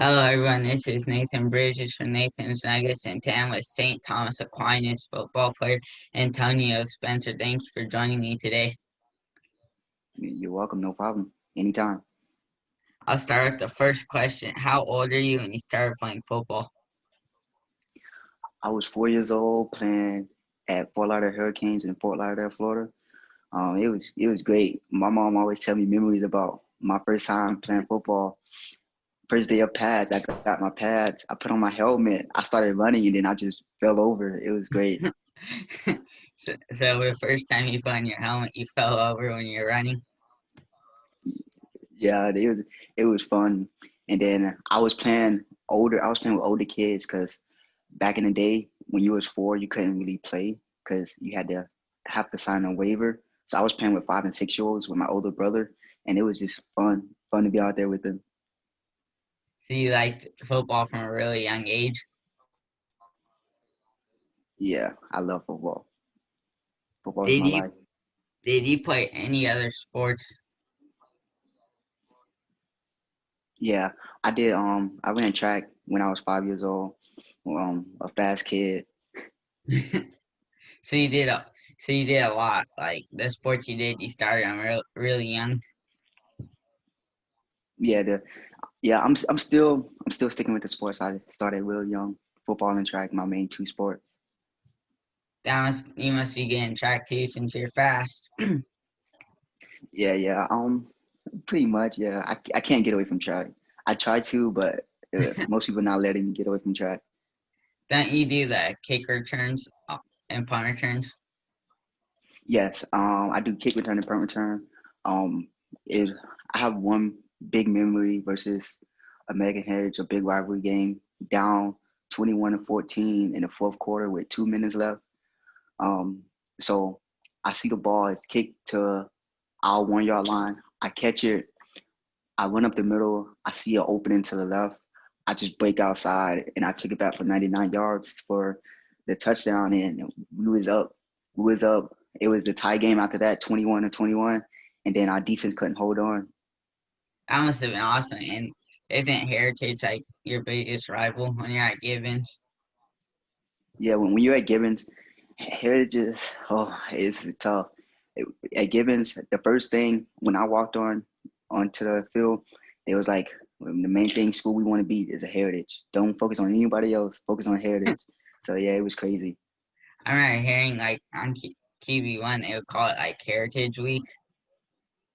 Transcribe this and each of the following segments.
Hello, everyone. This is Nathan Bridges from Nathan's Nuggets, and today I'm with St Thomas Aquinas football player Antonio Spencer. Thank you for joining me today. You're welcome. No problem. Anytime. I'll start with the first question. How old are you when you started playing football? I was 4 years old playing at Fort Lauderdale Hurricanes in Fort Lauderdale, Florida. It was great. My mom always tell me memories about my first time playing football. First day of pads, I got my pads. I put on my helmet. I started running, and then I just fell over. It was great. So the first time you put on your helmet, you fell over when you were running? Yeah, it was fun. And then I was playing older. I was playing with older kids because back in the day when you was four, you couldn't really play because you had to have to sign a waiver. So I was playing with 5 and 6 year olds with my older brother, and it was just fun to be out there with them. So you liked football from a really young age? Yeah, I love football. Football is Did my you life. did you play any other sports? Yeah, I did. I ran track when I was 5 years old. A fast kid. So you did a so you did a lot. Like the sports you did, you started on really young. Yeah, I'm still sticking with the sports. I started real young. Football and track, my main two sports. You must be getting track too since you're fast. Yeah, yeah. Pretty much. Yeah, I can't get away from track. I try to, but most people not letting me get away from track. Don't you do the kick returns and punt returns? Yes. I do kick return and punt return. Um, it I have one big memory versus American Heritage, a big rivalry game, down 21-14 in the fourth quarter with 2 minutes left. Um, so I see the ball is kicked to our 1 yard line. I catch it. I run up the middle. I see an opening to the left. I just break outside and I took it back for 99 yards for the touchdown. And we was up. We was up. It was the tie game after that, 21-21. And then our defense couldn't hold on. That must have been awesome. And isn't Heritage like your biggest rival when you're at Gibbons? Yeah, when you're at Gibbons, Heritage is, oh, it's tough. At Gibbons, the first thing when I walked onto the field, it was like the main thing school we want to be is a Heritage. Don't focus on anybody else. Focus on Heritage. So yeah, it was crazy. I remember hearing like on QB1 they would call it like Heritage Week.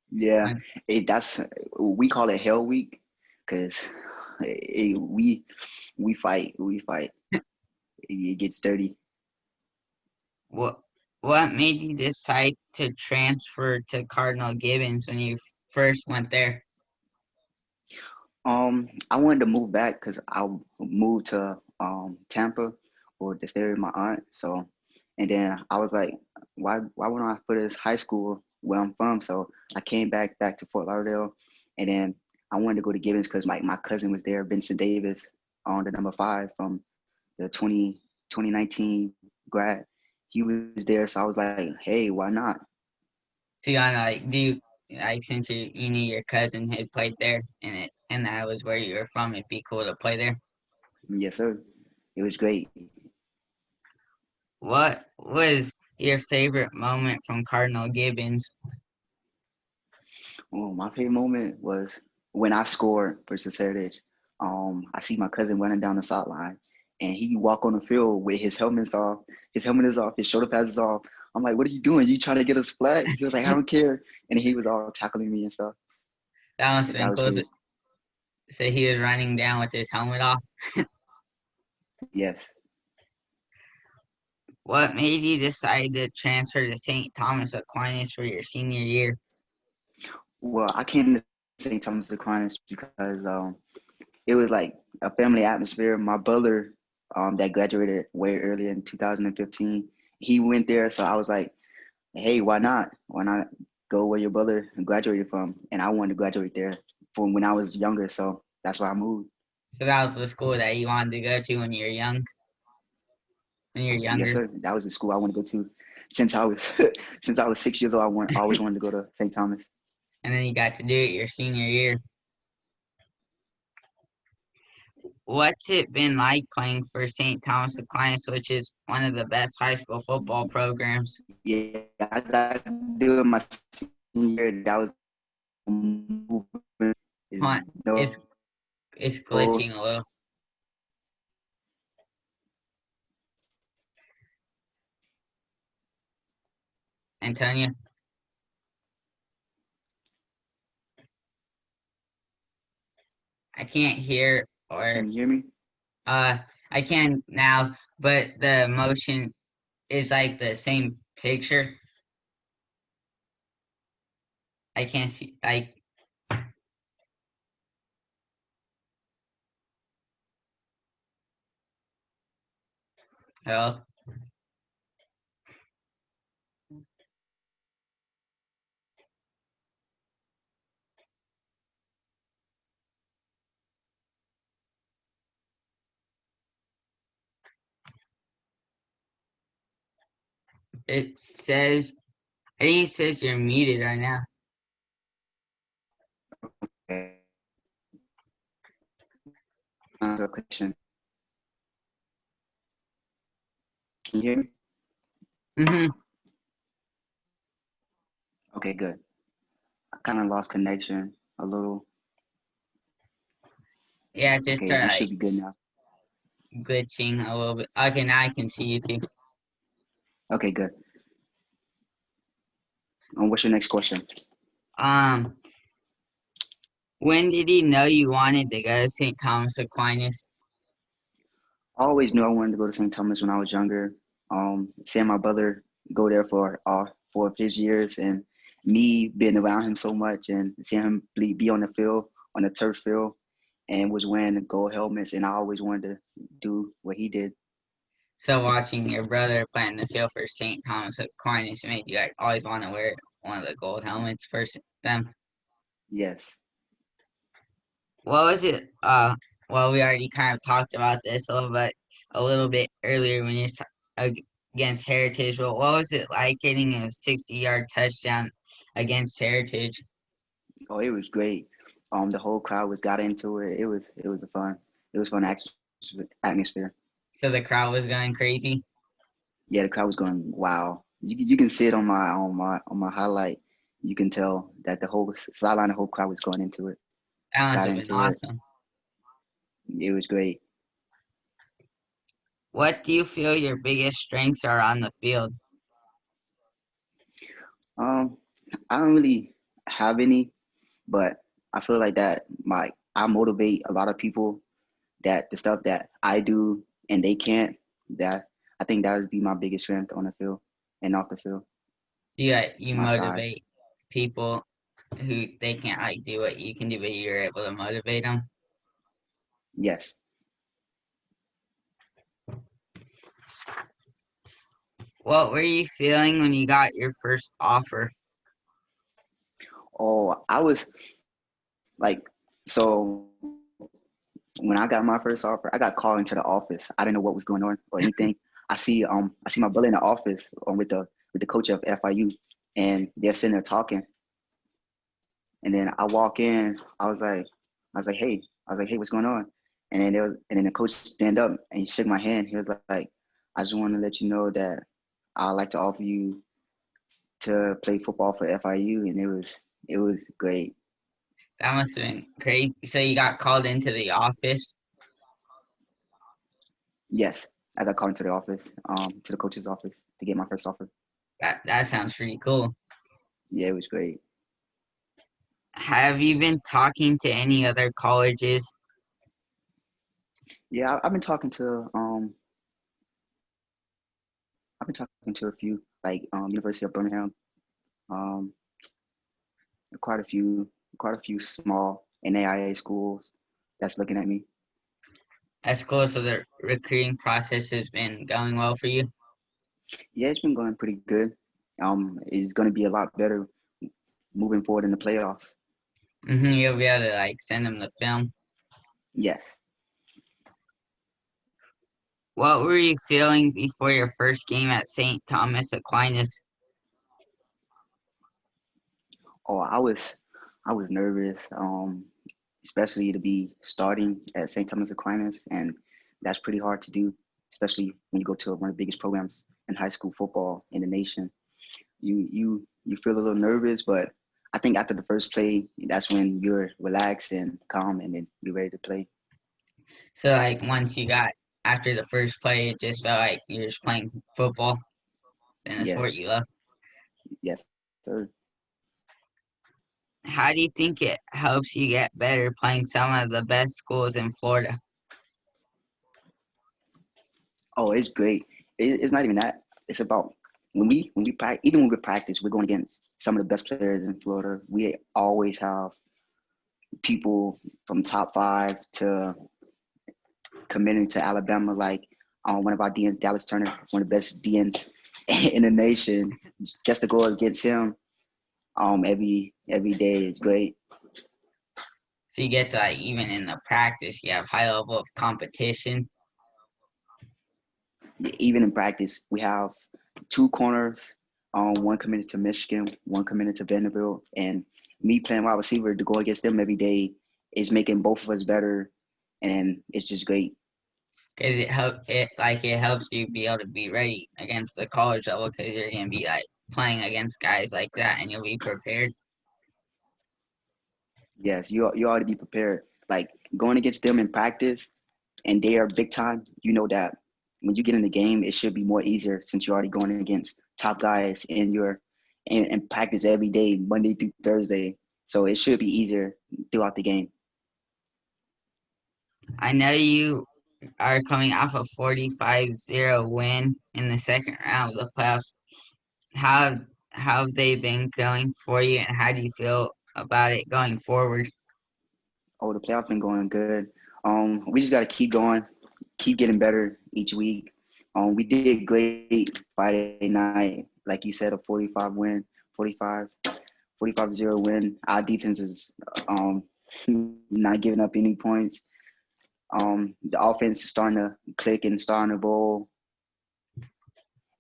Yeah, When, that's we call it Hell Week because we fight. It gets dirty. what what made you decide to transfer to Cardinal Gibbons when you first went there? I wanted to move back because I moved to Tampa or to stay with my aunt. So, and then I was like, why wouldn't I put this high school where I'm from? So I came back to Fort Lauderdale, and then I wanted to go to Gibbons because my cousin was there, Vincent Davis, on the number 5 from the 2019 grad. He was there, so I was like, hey, why not? So you wanna like do you like since you knew your cousin had played there and that was where you were from, it'd be cool to play there. Yes, sir. It was great. What was your favorite moment from Cardinal Gibbons? Oh, my favorite moment was when I scored versus Heritage. I see my cousin running down the sideline, and he walk on the field with his helmet off. His helmet is off. His shoulder pads is off. I'm like, "What are you doing? You trying to get us flat?" He was like, "I don't care," and he was all tackling me and stuff. That must have That been was cool. great. So he was running down with his helmet off. Yes. What made you decide to transfer to St. Thomas Aquinas for your senior year? Well, I came to St. Thomas Aquinas because it was like a family atmosphere. My brother, that graduated way earlier in 2015, he went there, so I was like, hey, why not? Why not go where your brother graduated from? And I wanted to graduate there from when I was younger, so that's why I moved. So that was the school that you wanted to go to when you're Yes, younger, sir. That was the school I wanted to go to since I was since I was 6 years old. I always wanted to go to St. Thomas. and then you got to do it your senior year. What's it been like playing for St. Thomas Aquinas, which is one of the best high school football programs? Yeah, I got to do it my senior year. That was moving. Is Huh, It's no it's glitching a little. Antonio, I can't hear or Can you hear me? uh I can now, but the motion is like the same picture. I can't see like oh it says I think it says you're muted right now. Okay. Answer a question. Can you hear me? Mm-hmm. Okay, good. I kind of lost connection a little. Yeah, it just Okay, started we like should be good now. glitching a little bit. Okay, now I can see you too. Okay, good. What's your next question? Um, when did you know you wanted to go to St. Thomas Aquinas? I always knew I wanted to go to St. Thomas when I was younger. Seeing my brother go there for all 4 of his years, and me being around him so much, and seeing him be on the field, on the turf field, and was wearing the gold helmets, and I always wanted to do what he did. So watching your brother play in the field for St. Thomas Aquinas made you like always want to wear one of the gold helmets for them. Yes. What was it? Well, we already kind of talked about this a little bit earlier when you against Heritage. But what was it like getting a 60-yard touchdown against Heritage? Oh, it was great. The whole crowd was got into it. It was a fun. It was fun atmosphere. So the crowd was going crazy. Yeah, the crowd was going wow. You can see it on my highlight. You can tell that the whole sideline, the whole crowd was going into it, That must got have been into it. awesome. It was great. What do you feel your biggest strengths are on the field? Um, I don't really have any, but I feel like that I motivate a lot of people that the stuff that I do and they can't. That I think that would be my biggest strength on the field and off the field. You My side. motivate people who they can't like do what you can do, but you're able to motivate them. Yes. What were you feeling when you got your first offer? Oh, I was like, so when I got my first offer, I got called into the office. I didn't know what was going on or anything. I see my brother in the office with the coach of FIU, and they're sitting there talking. And then I walk in. I was like, hey, what's going on? And then the coach stand up and he shook my hand. He was like, I just want to let you know that I'd like to offer you to play football for FIU, and it was great. That must have been crazy. So you got called into the office. Yes, I got called into the office, to the coach's office to get my first offer. That sounds pretty cool. Yeah, it was great. Have you been talking to any other colleges? Yeah, I've been talking to a few like University of Birmingham, um, quite a few quite a few small NAIA schools that's looking at me. That's cool. So the recruiting process has been going well for you. Yeah, it's been going pretty good. It's going to be a lot better moving forward in the playoffs. You'll be able to like send them the film. Yes. What were you feeling before your first game at St. Thomas Aquinas? Oh, I was nervous. especially to be starting at St. Thomas Aquinas, and that's pretty hard to do, especially when you go to one of the biggest programs in high school football in the nation. You feel a little nervous, but I think after the first play, that's when you're relaxed and calm, and then you're ready to play. So like once you got after the first play, it just felt like you're just playing football in the sport Yes, you love. yes, sir. How do you think it helps you get better playing some of the best schools in Florida? Oh, it's great. It's not even that. It's about when we practice. Even when we practice, we're going against some of the best players in Florida. We always have people from top five to committing to Alabama, like one of our DNs, Dallas Turner, one of the best DNs in the nation. Just to go against him every day is great. So you get to like even in the practice, you have high level of competition. Even in practice, we have two corners, one committed to Michigan, one committed to Vanderbilt, and me playing wide receiver to go against them every day is making both of us better, and it's just great. Because it helps you be able to be ready against the college level because you're gonna be like playing against guys like that and you'll be prepared. Yes, you ought to be prepared. Like going against them in practice, and they are big time. You know that when you get in the game, it should be more easier since you're already going against top guys and you're in practice every day, Monday through Thursday. So it should be easier throughout the game. I know you are coming off a 45-0 win in the second round of the playoffs. How how have they been going for you and how do you feel about it going forward? Oh, the playoff been going good. We just got to keep going, keep getting better each week. We did great Friday night, like you said, a 45 win, 45, 45-0 win. Our defense is not giving up any points. The offense is starting to click and starting to roll.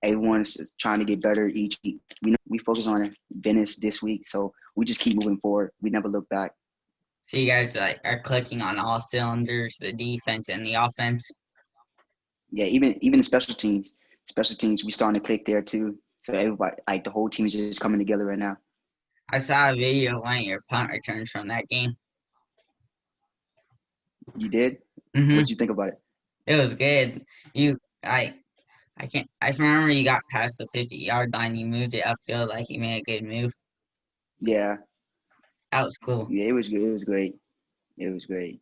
Everyone's trying to get better each week. We focus on Venice this week, so we just keep moving forward. We never look back. So you guys like are clicking on all cylinders, the defense and the offense. Yeah, even the special teams, we starting to click there too. So everybody, like the whole team is just coming together right now. I saw a video of one of your punt returns from that game. You did? Hmm. What'd you think about it? It was good. You I can't I remember you got past the 50-yard line, you moved it upfield like you made a good move. Yeah, That was cool. yeah, it was good. It was great. It was great.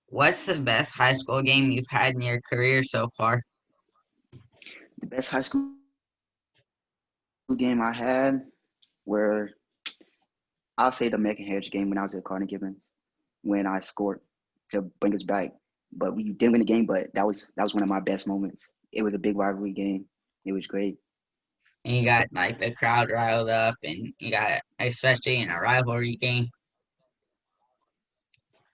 What's the best high school game you've had in your career so far? The best high school game I had were I'll say the American Heritage game when I was at Cardinal Gibbons when I scored to bring us back. But we didn't win the game, but that was one of my best moments. It was a big rivalry game. It was great. And you got like the crowd riled up and you got especially in a rivalry game.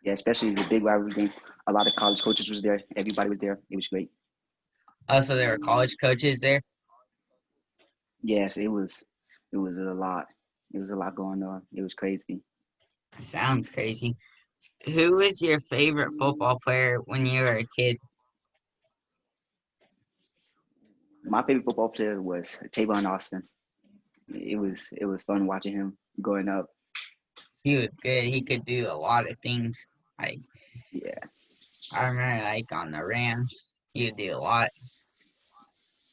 Yeah, especially the big rivalry game. A lot of college coaches was there. Everybody was there. It was great. Also there were college coaches there. Yes, it was a lot. It was a lot going on. It was crazy. Sounds crazy. Who was your favorite football player when you were a kid? My favorite football player was Tavon Austin. It was fun watching him growing up. He was good. He could do a lot of things. Like Yeah, I remember like on the Rams, he would do a lot.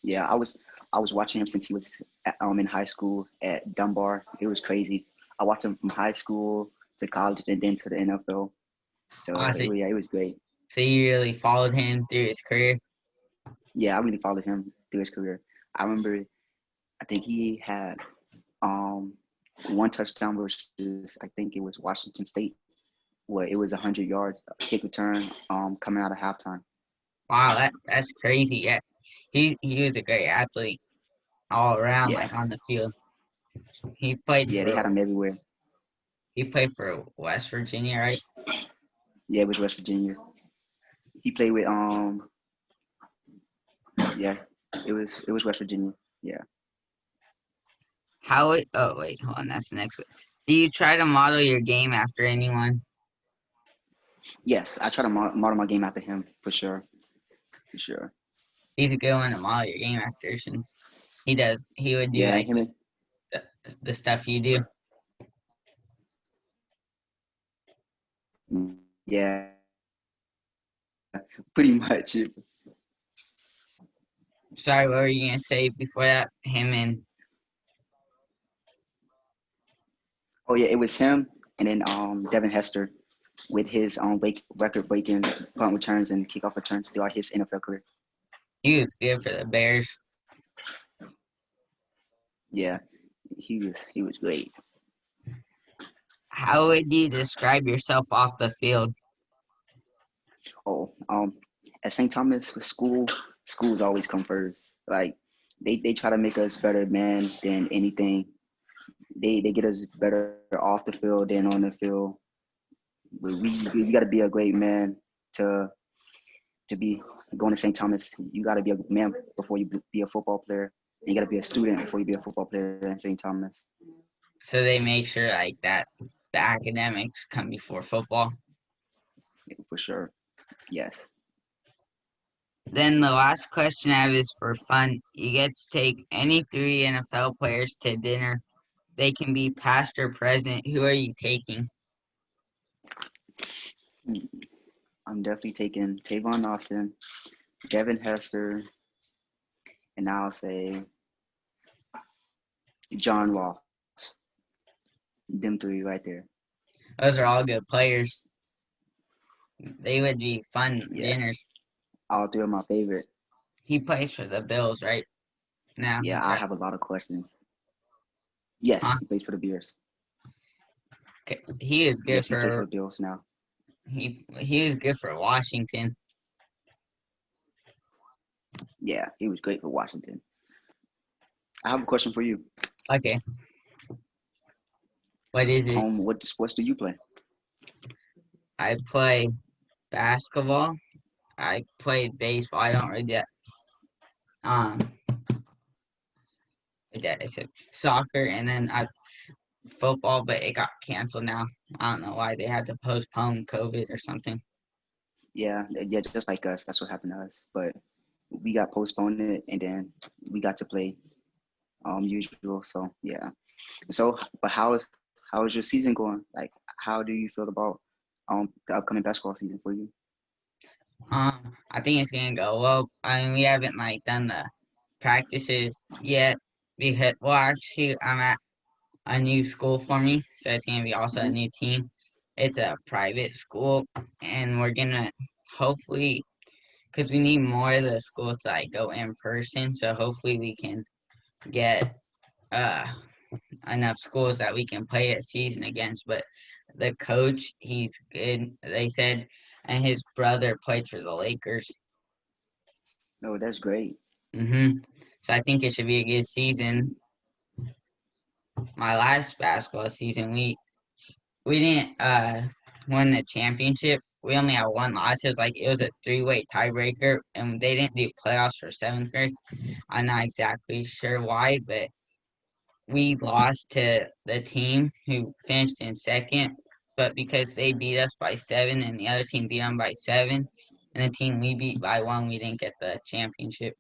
yeah. I was watching him since he was in high school at Dunbar. It was crazy. I watched him from high school to college and then to the NFL. So Honestly, yeah, it was great. so you really followed him through his career. Yeah, I really followed him through his career. I remember, I think he had um, one touchdown versus I think it was Washington State, where it was 100 yards kick return coming out of halftime. Wow, that's crazy. Yeah, he was a great athlete all around, Yeah, like on the field. He played yeah, they for had him everywhere. he played for West Virginia, right? Yeah, it was West Virginia. He played with yeah, it was West Virginia. Yeah. Oh wait, hold on, that's the next one. Do you try to model your game after anyone? Yes, I try to model my game after him for sure. For sure. He's a good one to model your game after since he would do Yeah, like him and the, the stuff you do. yeah, pretty much. Sorry, what were you gonna say before that? Him and Oh yeah, it was him and then Devin Hester with his record breaking punt returns and kickoff returns throughout his NFL career. he was good for the Bears. Yeah, he was great. How would you describe yourself off the field? Oh, at St. Thomas schools always come first. Like they try to make us better man than anything. They get us better off the field than on the field. But we got to be a great man to be going to St. Thomas. You got to be a man before you be a football player. And you got to be a student before you be a football player in St. Thomas. So they make sure like that the academics come before football. For sure. Yes. Then the last question I have is for fun. You get to take any three NFL players to dinner. They can be past or present. Who are you taking? I'm definitely taking Tavon Austin, Devin Hester, and I'll say John Ross. Them three right there. Those are all good players. They would be fun Yeah. dinners. All three of my favorite. He plays for the Bills right now. Yeah, I have a lot of questions. Yes, Huh? he plays for the Bears. He is good Yes, he plays for for the Bills now. he is good for Washington. Yeah, he was great for Washington. I have a question for you. Okay, what is it? What sports do you play? I play basketball. I played baseball. I don't really get um I said soccer, and then I football, but it got canceled now. I don't know why they had to postpone COVID or something. Yeah, just like us. That's what happened to us. But we got postponed it, and then we got to play usual. So yeah. So, but how is your season going? Like, how do you feel about the upcoming basketball season for you? I think it's gonna go well. I mean, we haven't like done the practices yet because well, actually, I'm at a new school for me, so it's gonna be also a Hmm. new team. It's a private school, and we're gonna hopefully because we need more of the schools to like go in person. So hopefully we can get uh enough schools that we can play a season against. But the coach, he's good. They said, and his brother played for the Lakers. Oh, that's great. So I think it should be a good season. My last basketball season, we didn't win the championship. We only had one loss. It was a three-way tiebreaker, and they didn't do playoffs for seventh grade. I'm not exactly sure why, but we lost to the team who finished in second. But because they beat us by seven, and the other team beat them by seven, and the team we beat by one, we didn't get the championship.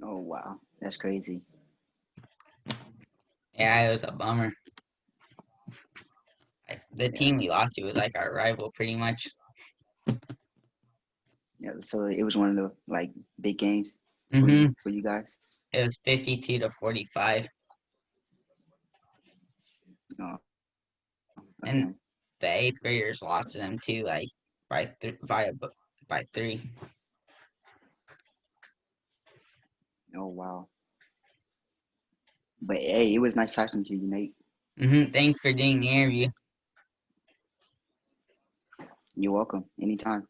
Oh wow, that's crazy. Yeah, it was a bummer. The Yeah, team we lost to was like our rival, pretty much. yeah. So it was one of the like big games hmm for you guys. It was 52-45, Oh, okay. and the eighth graders lost to them too, like by three. Oh wow. But hey, it was nice talking to you, Nate. Thanks for doing the interview. You're welcome. Anytime.